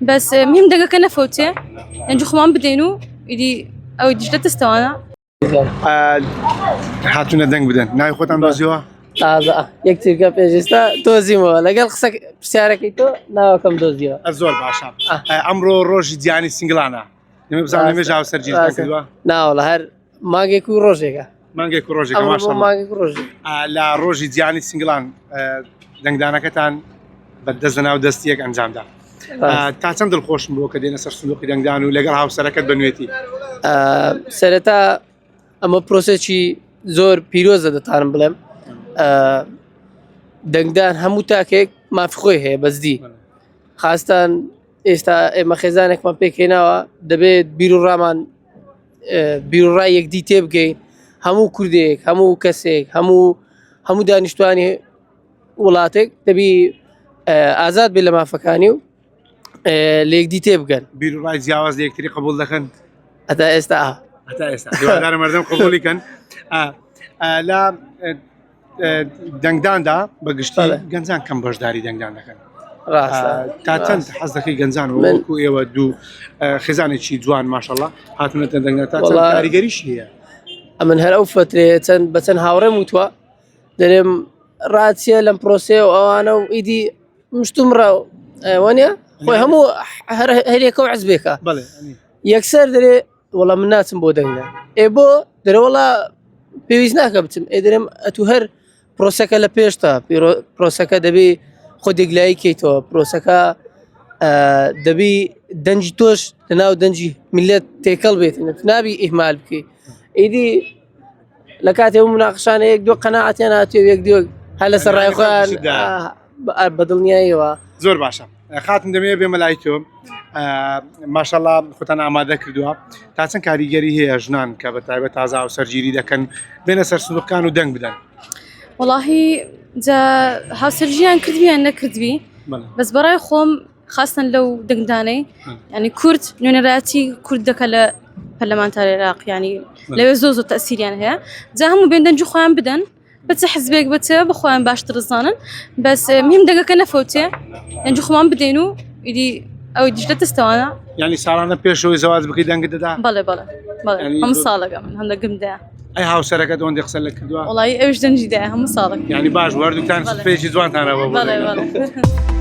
بس مهم دقيقة نفوتي يعني خمان بدينو يدي أو يدي جلت استوانا هاتونا دەنگ بدەن ناوی خۆتان دۆزیەوە تازە یەکتر کە پێشێستا دۆزیمەوە لەگەڵ قسە پرسیارەکەی تۆ ناوەکەم دۆزیەوە زۆر باشە ئەمڕۆ ڕۆژی جیهانی سینگڵانە دەمێ بزانم لەمێژ هاوسەرگیریتان کردووە ناوەڵە هەر مانگێک و ڕۆژێکە مانگێک و ڕۆژێکە ئەمڕۆ ماشەڵڵا مانگێک و ڕۆژێک لە ڕۆژی جیهانی سینگڵان دەنگدانەکەتان بەدەست لەناو دەستیەک ئەنجامدا تا چەند دڵخۆشم بۆ کە دێنە سەر سندوقی دەنگدان و لەگەڵ هاوسەرەکەت بنوێتی سەرەتا ئەمە پرۆسێکی زۆر پیرۆزە دەتانم بڵێم دەنگدان هەموو تاکێک مافی خۆی هەیە بەزدی خاستان ئێستا ئێمە خێزانێکمان پێکهێناوە دەبێت بیرروڕامان بیرروڕای یەکدی تێبگەین هەموو کوردێک هەموو کەسێک هەموو دانیشتوانی وڵاتێک دەبی ئازاد بێت لە مافەکانی و لە یەکدی تێبگەن بیرروڕای جیاواز لە یەکتری قبول دەکەن هەتا ئێستا هەتا ئێستا هیوادارم مەردەم قبوڵیکەن لە دەنگداندا بەگشتی گەنجان کەم بەشداری دەنگدان دەکەن تا چەند حەز دەکەی گەنجان وەکو ئێوە دوو خێزانێکی جوان ماشەڵڵا هاتونەتە دەنگدان تا چەند کاریگەریش هەیە ئەمن هەر ئەو فترێ چەند بە چەند هاوڕێم وتووە دەرێم ڕاتچیە لەم پرۆسێ و ئەوانە و ئیدی مشتومڕە وانە خۆی هەموو هەرێکە و حزبێکە یەکسەر دەرێ وەڵام من ناچم بۆ دەنگدان بۆ دەرەوەڵا پێویست ناکە بچم دەرێم ئەتو هەر پرۆسەکە لە پێشتا پرۆسەکە دەبێ خۆ دێگلایی کەیتەوە پرۆسەکە دەبی دەنجی تۆش لەناو دەنجی میلەت تێکەڵ بێت نابی ئیهمال بکەیت ئیدی لە کاتێ مناقشانە یەک دو قەناعەتیان هاتووە یەک دو هەر لەسەر ڕای خۆیان بەدڵنیاییەوە زۆر باشە خاتم دەمەوێت بێمە لای تۆ ماشەڵڵا خۆتان ئامادە کردووە تا چەند کاریگەری هەیە ژنان کە بە تایبەت تازا و سەرگیری دەکەن بێنە سەر سندوقەکان و دەنگ بدەن والله جا هاوسەرگیریان کردویان نەکردوی بەس بەڕای خۆم خاستن لەو دەنگدانەی ینی کورد نوێنەرایەتی کورد دەکە لە پەرلەمانتاری عێراق ینی لەوێ زۆر زۆر تەسیریان هەیە جا هەموو بێن دەنجی خۆیان بدەن بچە حزبێک بچێ بخۆیان باشتر زانن بەس مهم دەنگەکە نەفەوتێ دەنجی خۆمان بدەین و ئیدی ئەوەی دیژ دەستەوانە ینی ساڵانە پێشەوەی زەواج بکەی دەنگ دەدا بەڵێ بەڵێ هەموو ساڵەکە من هەندەگەمدەیە ئەی هاوسەرەکەت ئەوەندەی قسە لە کردووە وڵی ئەوش دەنجی دایە هەموو ساڵێک ینی باش وەردووتان سپێکی جوانتانەوە بەڵێ